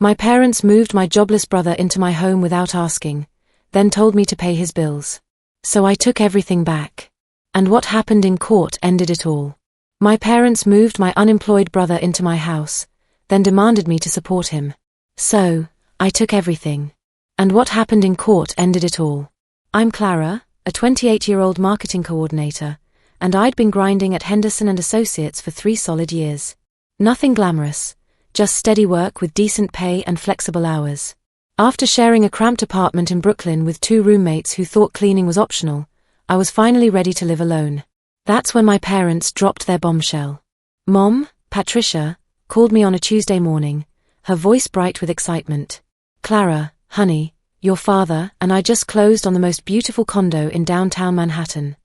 My parents moved my jobless brother into my home without asking, then told me to pay his bills. So I took everything back. And what happened in court ended it all. My parents moved my unemployed brother into my house, then demanded me to support him. So, I took everything. And what happened in court ended it all. I'm Clara, a 28-year-old marketing coordinator, and I'd been grinding at Henderson & Associates for 3 solid years. Nothing glamorous, just steady work with decent pay and flexible hours. After sharing a cramped apartment in Brooklyn with 2 roommates who thought cleaning was optional, I was finally ready to live alone. That's when my parents dropped their bombshell. Mom, Patricia, called me on a Tuesday morning, her voice bright with excitement. Clara, honey, your father and I just closed on the most beautiful condo in downtown Manhattan.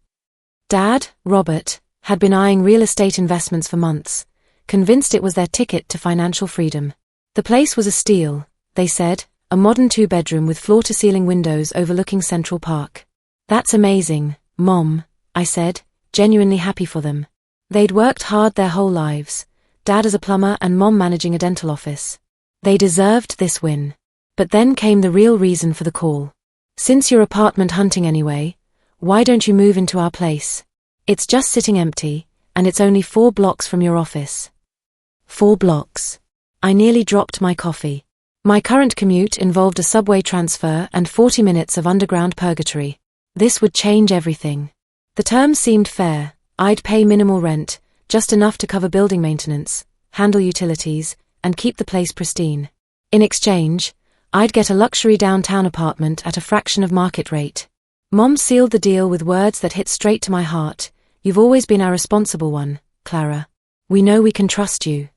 Dad, Robert, had been eyeing real estate investments for months, convinced it was their ticket to financial freedom. The place was a steal, they said, a modern 2-bedroom with floor-to-ceiling windows overlooking Central Park. That's amazing, Mom, I said, genuinely happy for them. They'd worked hard their whole lives, Dad as a plumber and Mom managing a dental office. They deserved this win. But then came the real reason for the call. Since you're apartment hunting anyway, why don't you move into our place? It's just sitting empty, and it's only 4 blocks from your office. 4 blocks. I nearly dropped my coffee. My current commute involved a subway transfer and 40 minutes of underground purgatory. This would change everything. The terms seemed fair. I'd pay minimal rent, just enough to cover building maintenance, handle utilities, and keep the place pristine. In exchange, I'd get a luxury downtown apartment at a fraction of market rate. Mom sealed the deal with words that hit straight to my heart. You've always been our responsible one, Clara. We know we can trust you.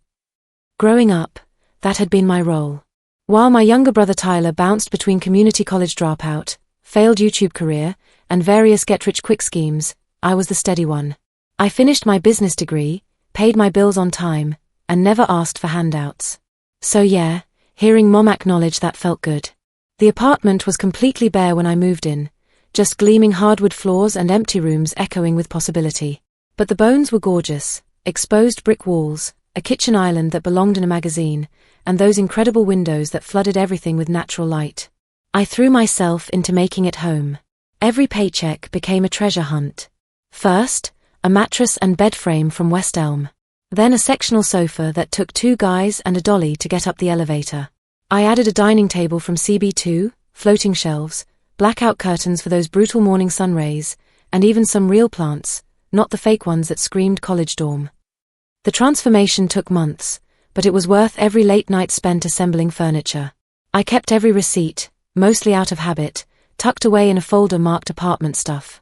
Growing up, that had been my role. While my younger brother Tyler bounced between community college dropout, failed YouTube career, and various get-rich-quick schemes, I was the steady one. I finished my business degree, paid my bills on time, and never asked for handouts. So yeah, hearing Mom acknowledge that felt good. The apartment was completely bare when I moved in, just gleaming hardwood floors and empty rooms echoing with possibility. But the bones were gorgeous, exposed brick walls, a kitchen island that belonged in a magazine, and those incredible windows that flooded everything with natural light. I threw myself into making it home. Every paycheck became a treasure hunt. First, a mattress and bed frame from West Elm. Then a sectional sofa that took 2 guys and a dolly to get up the elevator. I added a dining table from CB2, floating shelves, blackout curtains for those brutal morning sun rays, and even some real plants, not the fake ones that screamed college dorm. The transformation took months, but it was worth every late night spent assembling furniture. I kept every receipt, mostly out of habit, tucked away in a folder marked apartment stuff.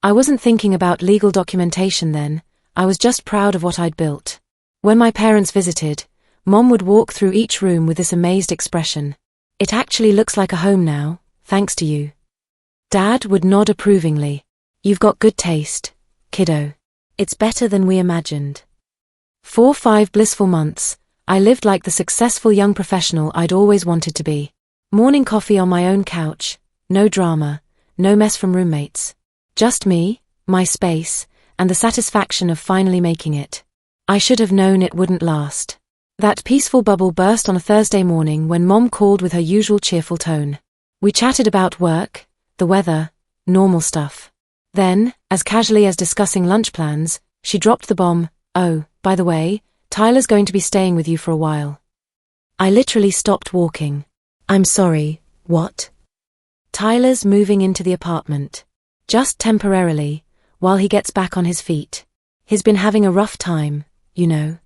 I wasn't thinking about legal documentation then, I was just proud of what I'd built. When my parents visited, Mom would walk through each room with this amazed expression. It actually looks like a home now, thanks to you. Dad would nod approvingly. You've got good taste, kiddo. It's better than we imagined. For 5 blissful months, I lived like the successful young professional I'd always wanted to be. Morning coffee on my own couch, no drama, no mess from roommates. Just me, my space, and the satisfaction of finally making it. I should have known it wouldn't last. That peaceful bubble burst on a Thursday morning when Mom called with her usual cheerful tone. We chatted about work, the weather, normal stuff. Then, as casually as discussing lunch plans, she dropped the bomb, "Oh, by the way, Tyler's going to be staying with you for a while." I literally stopped walking. I'm sorry, what? Tyler's moving into the apartment. Just temporarily, while he gets back on his feet. He's been having a rough time, you know.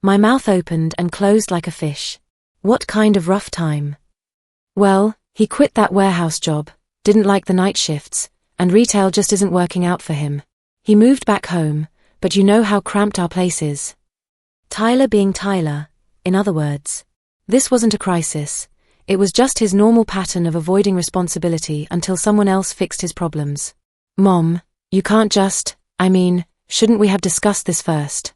My mouth opened and closed like a fish. What kind of rough time? Well, he quit that warehouse job, didn't like the night shifts, and retail just isn't working out for him. He moved back home, but you know how cramped our place is. Tyler being Tyler, in other words. This wasn't a crisis. It was just his normal pattern of avoiding responsibility until someone else fixed his problems. Mom, you can't just, shouldn't we have discussed this first?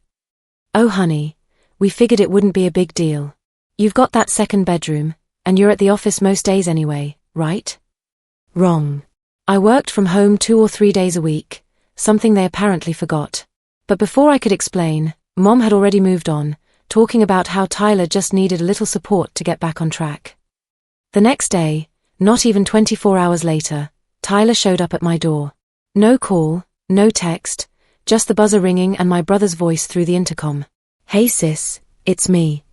Oh honey, we figured it wouldn't be a big deal. You've got that second bedroom, and you're at the office most days anyway, right? Wrong. I worked from home 2 or 3 days a week, something they apparently forgot. But before I could explain, Mom had already moved on, talking about how Tyler just needed a little support to get back on track. The next day, not even 24 hours later, Tyler showed up at my door. No call, no text, just the buzzer ringing and my brother's voice through the intercom. "Hey sis, it's me."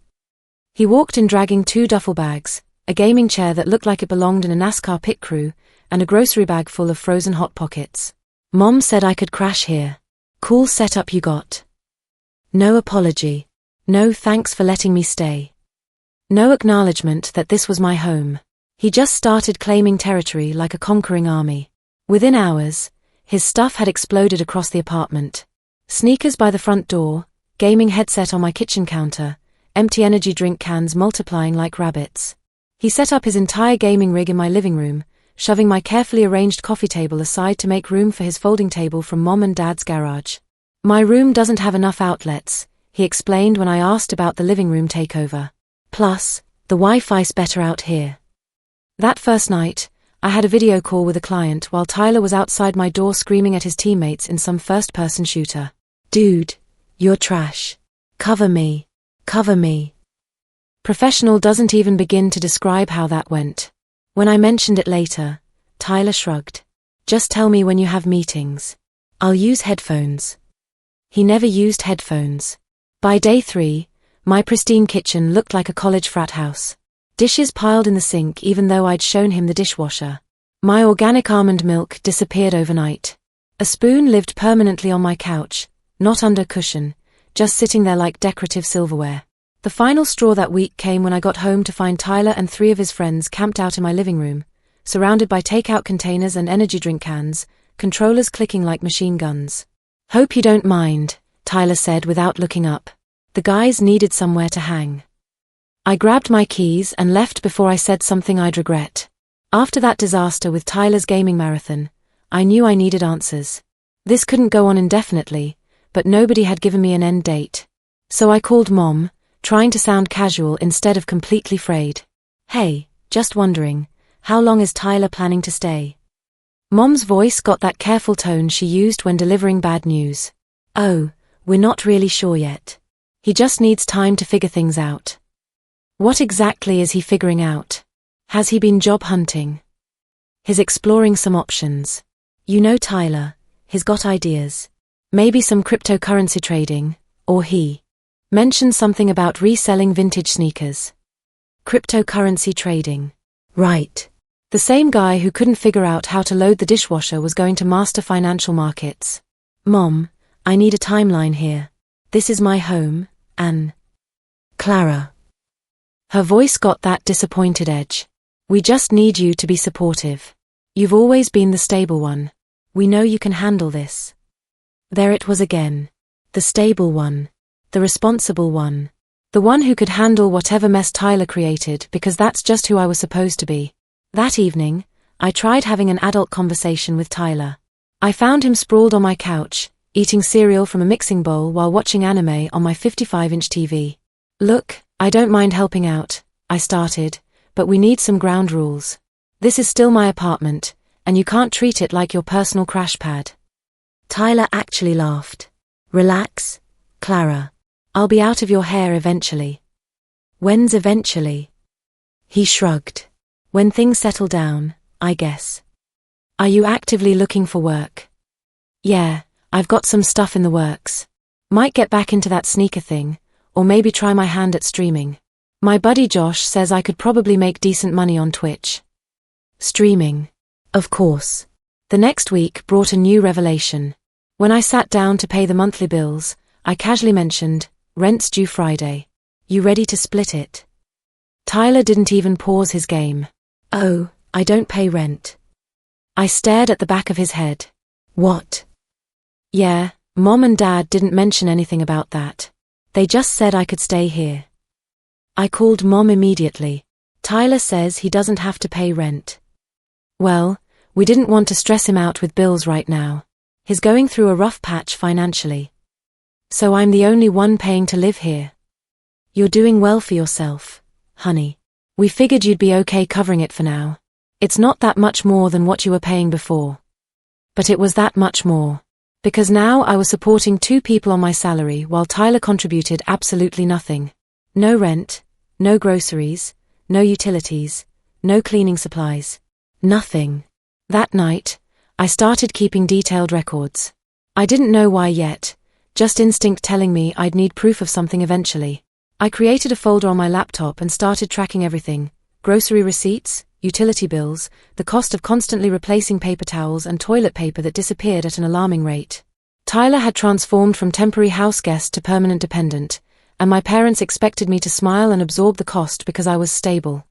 He walked in dragging 2 duffel bags, a gaming chair that looked like it belonged in a NASCAR pit crew, and a grocery bag full of frozen Hot Pockets. "Mom said I could crash here. Cool setup you got." No apology. No thanks for letting me stay. No acknowledgement that this was my home. He just started claiming territory like a conquering army. Within hours, his stuff had exploded across the apartment. Sneakers by the front door, gaming headset on my kitchen counter, empty energy drink cans multiplying like rabbits. He set up his entire gaming rig in my living room, shoving my carefully arranged coffee table aside to make room for his folding table from Mom and Dad's garage. "My room doesn't have enough outlets," he explained when I asked about the living room takeover. "Plus, the Wi-Fi's better out here." That first night, I had a video call with a client while Tyler was outside my door screaming at his teammates in some first-person shooter. "Dude, you're trash. Cover me. Cover me." Professional doesn't even begin to describe how that went. When I mentioned it later, Tyler shrugged. "Just tell me when you have meetings. I'll use headphones." He never used headphones. By day 3, my pristine kitchen looked like a college frat house. Dishes piled in the sink even though I'd shown him the dishwasher. My organic almond milk disappeared overnight. A spoon lived permanently on my couch, not under a cushion, just sitting there like decorative silverware. The final straw that week came when I got home to find Tyler and 3 of his friends camped out in my living room, surrounded by takeout containers and energy drink cans, controllers clicking like machine guns. "Hope you don't mind," Tyler said without looking up. The guys needed somewhere to hang. I grabbed my keys and left before I said something I'd regret. After that disaster with Tyler's gaming marathon, I knew I needed answers. This couldn't go on indefinitely, but nobody had given me an end date. So I called Mom, trying to sound casual instead of completely frayed. "Hey, just wondering, how long is Tyler planning to stay?" Mom's voice got that careful tone she used when delivering bad news. "Oh, we're not really sure yet. He just needs time to figure things out." What exactly is he figuring out? Has he been job hunting? He's exploring some options. You know Tyler, he's got ideas. Maybe some cryptocurrency trading, or he mentioned something about reselling vintage sneakers. Cryptocurrency trading. Right. The same guy who couldn't figure out how to load the dishwasher was going to master financial markets. "Mom, I need a timeline here. This is my home, and Clara." Her voice got that disappointed edge. "We just need you to be supportive. You've always been the stable one. We know you can handle this." There it was again. The stable one. The responsible one. The one who could handle whatever mess Tyler created because that's just who I was supposed to be. That evening, I tried having an adult conversation with Tyler. I found him sprawled on my couch, eating cereal from a mixing bowl while watching anime on my 55-inch TV. "Look, I don't mind helping out," I started, "but we need some ground rules. This is still my apartment, and you can't treat it like your personal crash pad." Tyler actually laughed. "Relax, Clara. I'll be out of your hair eventually." "When's eventually?" He shrugged. "When things settle down, I guess." "Are you actively looking for work?" "Yeah, I've got some stuff in the works. Might get back into that sneaker thing, or maybe try my hand at streaming. My buddy Josh says I could probably make decent money on Twitch." Streaming. Of course. The next week brought a new revelation. When I sat down to pay the monthly bills, I casually mentioned, "Rent's due Friday. You ready to split it?" Tyler didn't even pause his game. "Oh, I don't pay rent." I stared at the back of his head. "What?" "Yeah, Mom and Dad didn't mention anything about that. They just said I could stay here." I called Mom immediately. "Tyler says he doesn't have to pay rent." Well, we didn't want to stress him out with bills right now. He's going through a rough patch financially. So I'm the only one paying to live here. "You're doing well for yourself, honey. We figured you'd be okay covering it for now. It's not that much more than what you were paying before." But it was that much more. Because now I was supporting 2 people on my salary while Tyler contributed absolutely nothing. No rent, no groceries, no utilities, no cleaning supplies. Nothing. That night, I started keeping detailed records. I didn't know why yet, just instinct telling me I'd need proof of something eventually. I created a folder on my laptop and started tracking everything: grocery receipts, utility bills, the cost of constantly replacing paper towels and toilet paper that disappeared at an alarming rate. Tyler had transformed from temporary house guest to permanent dependent, and my parents expected me to smile and absorb the cost because I was stable.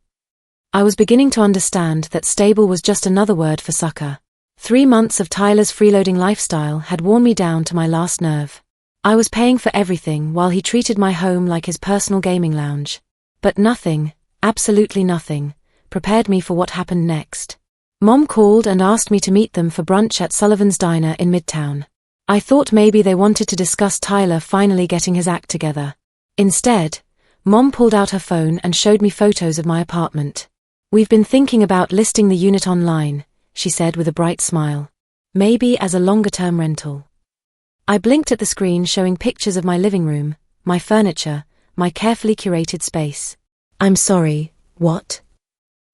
I was beginning to understand that stable was just another word for sucker. 3 months of Tyler's freeloading lifestyle had worn me down to my last nerve. I was paying for everything while he treated my home like his personal gaming lounge. But nothing, absolutely nothing, prepared me for what happened next. Mom called and asked me to meet them for brunch at Sullivan's Diner in Midtown. I thought maybe they wanted to discuss Tyler finally getting his act together. Instead, Mom pulled out her phone and showed me photos of my apartment. "We've been thinking about listing the unit online," she said with a bright smile. "Maybe as a longer-term rental." I blinked at the screen showing pictures of my living room, my furniture, my carefully curated space. "I'm sorry, what?"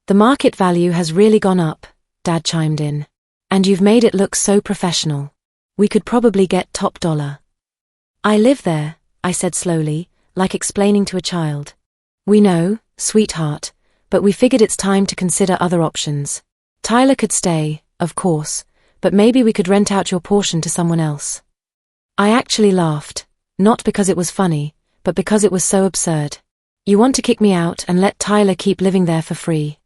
"The market value has really gone up," Dad chimed in. "And you've made it look so professional. We could probably get top dollar." "I live there," I said slowly, like explaining to a child. "We know, sweetheart, but we figured it's time to consider other options. Tyler could stay, of course, but maybe we could rent out your portion to someone else." I actually laughed, not because it was funny, but because it was so absurd. "You want to kick me out and let Tyler keep living there for free?"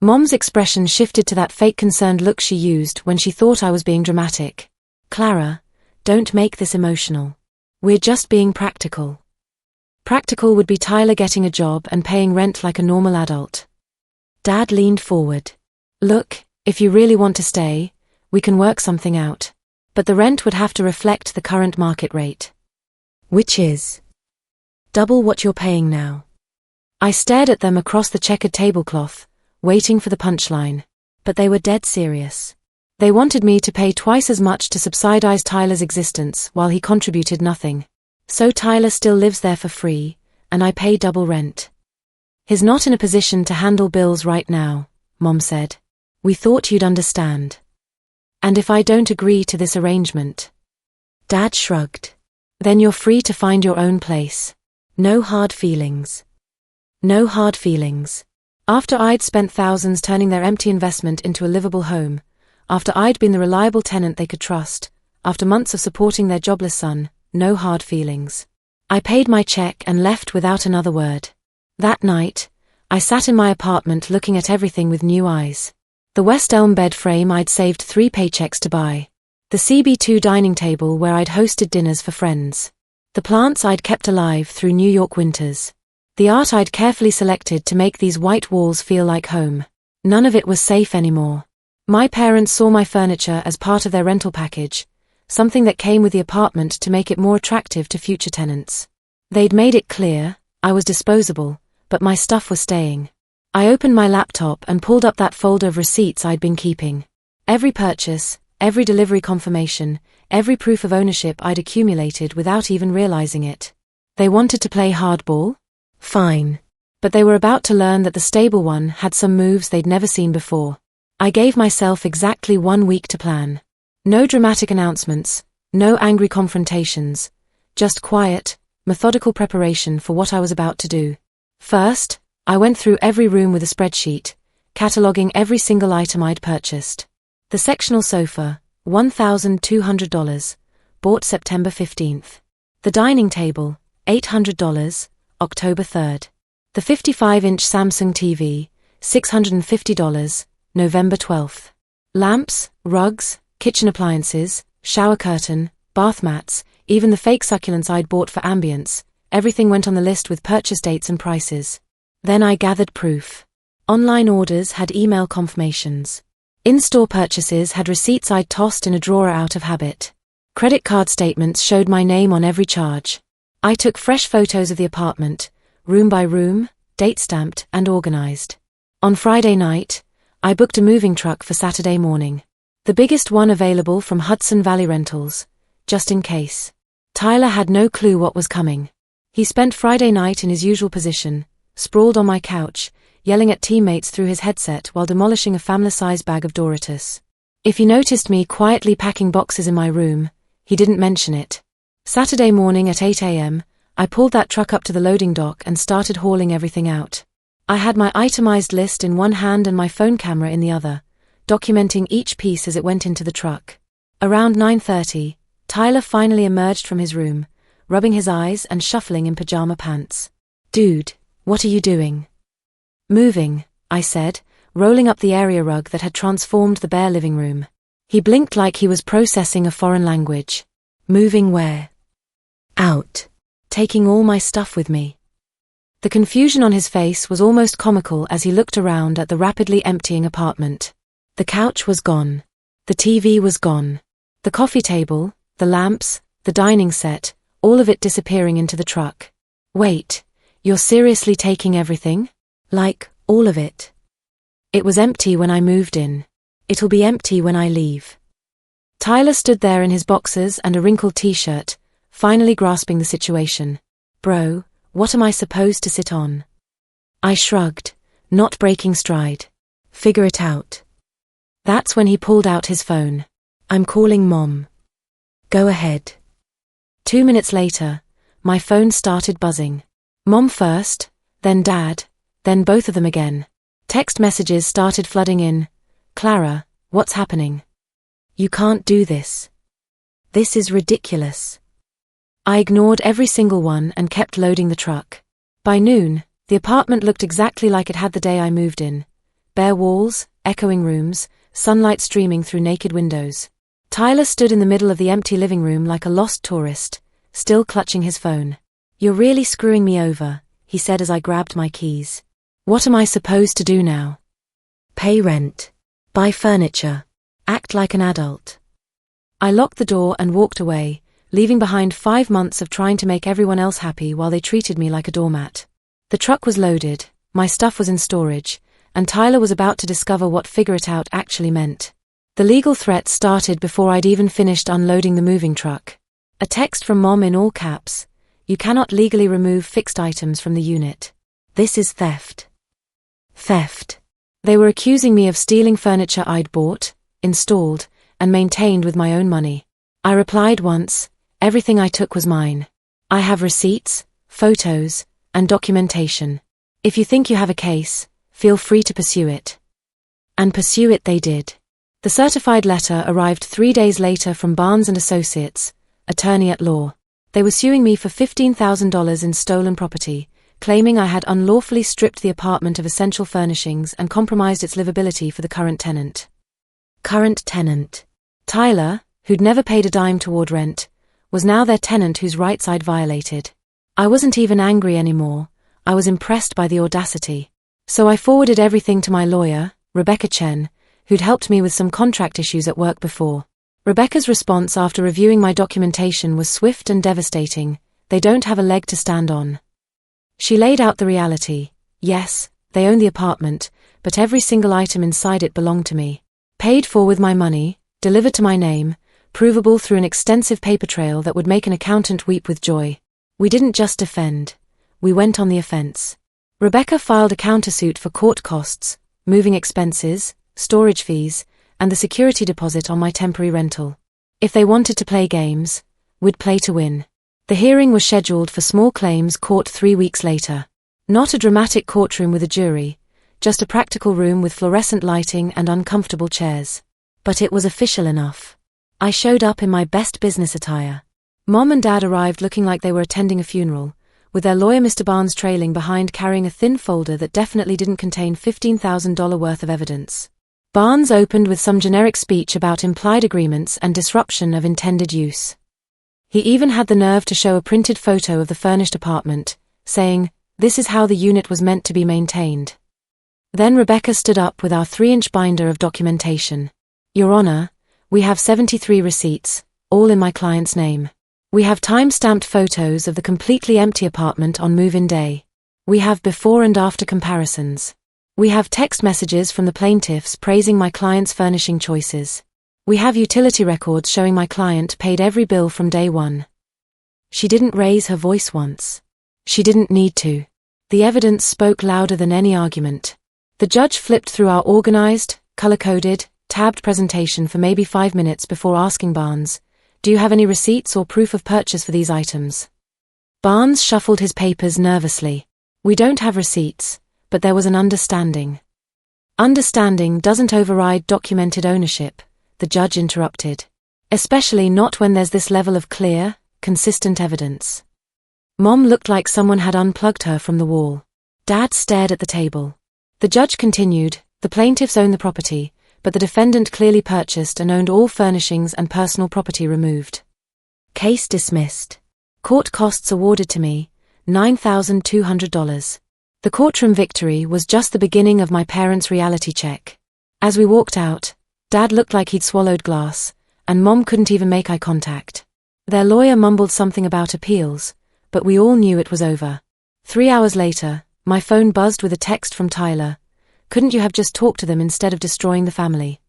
Mom's expression shifted to that fake concerned look she used when she thought I was being dramatic. "Clara, don't make this emotional. We're just being practical." Practical would be Tyler getting a job and paying rent like a normal adult. Dad leaned forward. "Look, if you really want to stay, we can work something out. But the rent would have to reflect the current market rate." "Which is?" "Double what you're paying now." I stared at them across the checkered tablecloth, waiting for the punchline. But they were dead serious. They wanted me to pay twice as much to subsidize Tyler's existence while he contributed nothing. So Tyler still lives there for free, and I pay double rent. "He's not in a position to handle bills right now," Mom said. "We thought you'd understand." "And if I don't agree to this arrangement?" Dad shrugged. "Then you're free to find your own place. No hard feelings." No hard feelings. After I'd spent thousands turning their empty investment into a livable home, after I'd been the reliable tenant they could trust, after months of supporting their jobless son, no hard feelings. I paid my check and left without another word. That night, I sat in my apartment looking at everything with new eyes. The West Elm bed frame I'd saved 3 paychecks to buy. The CB2 dining table where I'd hosted dinners for friends. The plants I'd kept alive through New York winters. The art I'd carefully selected to make these white walls feel like home. None of it was safe anymore. My parents saw my furniture as part of their rental package, something that came with the apartment to make it more attractive to future tenants. They'd made it clear, I was disposable, but my stuff was staying. I opened my laptop and pulled up that folder of receipts I'd been keeping. Every purchase, every delivery confirmation, every proof of ownership I'd accumulated without even realizing it. They wanted to play hardball? Fine. But they were about to learn that the stable one had some moves they'd never seen before. I gave myself exactly 1 week to plan. No dramatic announcements, no angry confrontations, just quiet, methodical preparation for what I was about to do. First, I went through every room with a spreadsheet, cataloging every single item I'd purchased. The sectional sofa, $1,200, bought September 15th. The dining table, $800, October 3rd. The 55-inch Samsung TV, $650, November 12th. Lamps, rugs, kitchen appliances, shower curtain, bath mats, even the fake succulents I'd bought for ambience, everything went on the list with purchase dates and prices. Then I gathered proof. Online orders had email confirmations. In-store purchases had receipts I'd tossed in a drawer out of habit. Credit card statements showed my name on every charge. I took fresh photos of the apartment, room by room, date-stamped and organized. On Friday night, I booked a moving truck for Saturday morning. The biggest one available from Hudson Valley Rentals, just in case. Tyler had no clue what was coming. He spent Friday night in his usual position, sprawled on my couch, yelling at teammates through his headset while demolishing a family-size bag of Doritos. If he noticed me quietly packing boxes in my room, he didn't mention it. Saturday morning at 8 a.m., I pulled that truck up to the loading dock and started hauling everything out. I had my itemized list in one hand and my phone camera in the other, documenting each piece as it went into the truck. Around 9:30, Tyler finally emerged from his room, rubbing his eyes and shuffling in pajama pants. "Dude, what are you doing?" "Moving," I said, rolling up the area rug that had transformed the bare living room. He blinked like he was processing a foreign language. "Moving where?" "Out. Taking all my stuff with me." The confusion on his face was almost comical as he looked around at the rapidly emptying apartment. The couch was gone. The TV was gone. The coffee table, the lamps, the dining set, all of it disappearing into the truck. "Wait, you're seriously taking everything? Like, all of it?" "It was empty when I moved in. It'll be empty when I leave." Tyler stood there in his boxers and a wrinkled t-shirt, finally grasping the situation. "Bro, what am I supposed to sit on?" I shrugged, not breaking stride. "Figure it out." That's when he pulled out his phone. "I'm calling Mom." "Go ahead." 2 minutes later, my phone started buzzing. Mom first, then Dad, then both of them again. Text messages started flooding in. "Clara, what's happening? You can't do this. This is ridiculous." I ignored every single one and kept loading the truck. By noon, the apartment looked exactly like it had the day I moved in. Bare walls, echoing rooms, sunlight streaming through naked windows. Tyler stood in the middle of the empty living room like a lost tourist, still clutching his phone. "You're really screwing me over," he said as I grabbed my keys. "What am I supposed to do now?" "Pay rent. Buy furniture. Act like an adult." I locked the door and walked away, leaving behind 5 months of trying to make everyone else happy while they treated me like a doormat. The truck was loaded, my stuff was in storage, and Tyler was about to discover what "figure it out" actually meant. The legal threat started before I'd even finished unloading the moving truck. A text from Mom in all caps: "You cannot legally remove fixed items from the unit. This is theft." Theft. They were accusing me of stealing furniture I'd bought, installed, and maintained with my own money. I replied once, "Everything I took was mine. I have receipts, photos, and documentation. If you think you have a case, feel free to pursue it." And pursue it they did. The certified letter arrived 3 days later from Barnes & Associates, attorney at law. They were suing me for $15,000 in stolen property, claiming I had unlawfully stripped the apartment of essential furnishings and compromised its livability for the current tenant. Current tenant. Tyler, who'd never paid a dime toward rent, was now their tenant whose rights I'd violated. I wasn't even angry anymore, I was impressed by the audacity. So I forwarded everything to my lawyer, Rebecca Chen, who'd helped me with some contract issues at work before. Rebecca's response after reviewing my documentation was swift and devastating: "They don't have a leg to stand on." She laid out the reality. Yes, they own the apartment, but every single item inside it belonged to me. Paid for with my money, delivered to my name, provable through an extensive paper trail that would make an accountant weep with joy. We didn't just defend, we went on the offense. Rebecca filed a countersuit for court costs, moving expenses, storage fees, and the security deposit on my temporary rental. If they wanted to play games, we'd play to win. The hearing was scheduled for small claims court 3 weeks later. Not a dramatic courtroom with a jury, just a practical room with fluorescent lighting and uncomfortable chairs. But it was official enough. I showed up in my best business attire. Mom and Dad arrived looking like they were attending a funeral, with their lawyer Mr. Barnes trailing behind carrying a thin folder that definitely didn't contain $15,000 worth of evidence. Barnes opened with some generic speech about implied agreements and disruption of intended use. He even had the nerve to show a printed photo of the furnished apartment, saying, "This is how the unit was meant to be maintained." Then Rebecca stood up with our 3-inch binder of documentation. "Your Honor, we have 73 receipts, all in my client's name. We have time-stamped photos of the completely empty apartment on move-in day. We have before and after comparisons. We have text messages from the plaintiffs praising my client's furnishing choices. We have utility records showing my client paid every bill from day one. She didn't raise her voice once. She didn't need to. The evidence spoke louder than any argument. The judge flipped through our organized, color-coded, tabbed presentation for maybe 5 minutes before asking Barnes, "Do you have any receipts or proof of purchase for these items?" Barnes shuffled his papers nervously. "We don't have receipts, but there was an understanding." "Understanding doesn't override documented ownership," the judge interrupted. "Especially not when there's this level of clear, consistent evidence." Mom looked like someone had unplugged her from the wall. Dad stared at the table. The judge continued, "The plaintiffs own the property, but the defendant clearly purchased and owned all furnishings and personal property removed. Case dismissed. Court costs awarded to me, $9,200. The courtroom victory was just the beginning of my parents' reality check. As we walked out, Dad looked like he'd swallowed glass, and Mom couldn't even make eye contact. Their lawyer mumbled something about appeals, but we all knew it was over. 3 hours later, my phone buzzed with a text from Tyler. "Couldn't you have just talked to them instead of destroying the family?"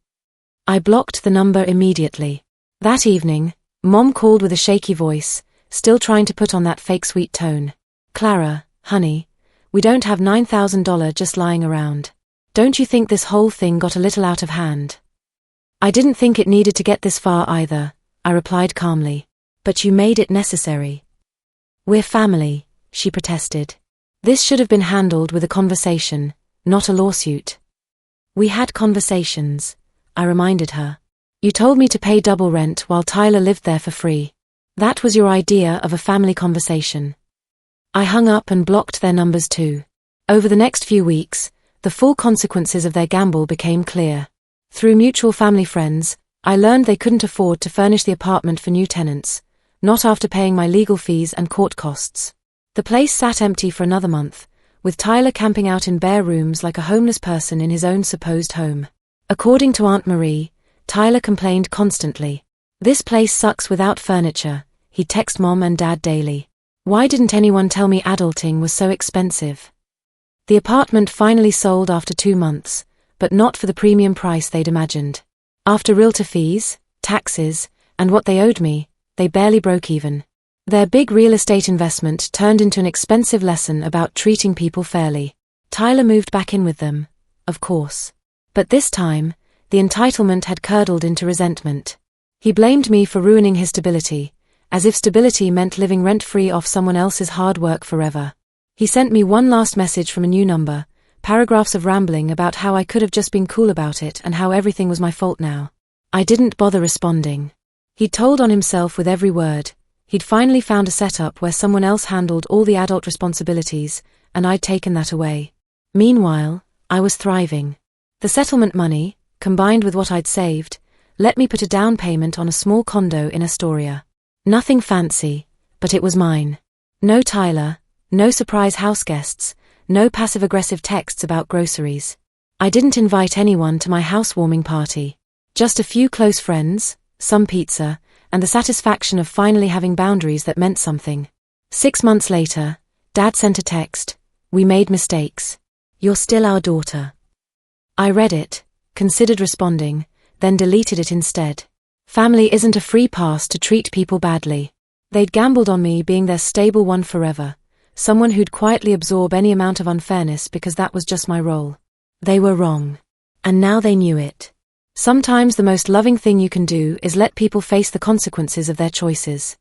I blocked the number immediately. That evening, Mom called with a shaky voice, still trying to put on that fake sweet tone. "Clara, honey, we don't have $9,000 just lying around. Don't you think this whole thing got a little out of hand?" "I didn't think it needed to get this far either," I replied calmly. "But you made it necessary." "We're family," she protested. "This should have been handled with a conversation, not a lawsuit." "We had conversations," I reminded her. "You told me to pay double rent while Tyler lived there for free. That was your idea of a family conversation." I hung up and blocked their numbers too. Over the next few weeks, the full consequences of their gamble became clear. Through mutual family friends, I learned they couldn't afford to furnish the apartment for new tenants, not after paying my legal fees and court costs. The place sat empty for another month, with Tyler camping out in bare rooms like a homeless person in his own supposed home. According to Aunt Marie, Tyler complained constantly. "This place sucks without furniture," he'd text Mom and Dad daily. "Why didn't anyone tell me adulting was so expensive?" The apartment finally sold after 2 months, but not for the premium price they'd imagined. After realtor fees, taxes, and what they owed me, they barely broke even. Their big real estate investment turned into an expensive lesson about treating people fairly. Tyler moved back in with them, of course. But this time, the entitlement had curdled into resentment. He blamed me for ruining his stability, as if stability meant living rent-free off someone else's hard work forever. He sent me one last message from a new number, paragraphs of rambling about how I could have just been cool about it and how everything was my fault now. I didn't bother responding. He'd told on himself with every word. He'd finally found a setup where someone else handled all the adult responsibilities, and I'd taken that away. Meanwhile, I was thriving. The settlement money, combined with what I'd saved, let me put a down payment on a small condo in Astoria. Nothing fancy, but it was mine. No Tyler, no surprise house guests, no passive-aggressive texts about groceries. I didn't invite anyone to my housewarming party. Just a few close friends, some pizza, and the satisfaction of finally having boundaries that meant something. 6 months later, Dad sent a text. "We made mistakes. You're still our daughter." I read it, considered responding, then deleted it instead. Family isn't a free pass to treat people badly. They'd gambled on me being their stable one forever, someone who'd quietly absorb any amount of unfairness because that was just my role. They were wrong. And now they knew it. Sometimes the most loving thing you can do is let people face the consequences of their choices.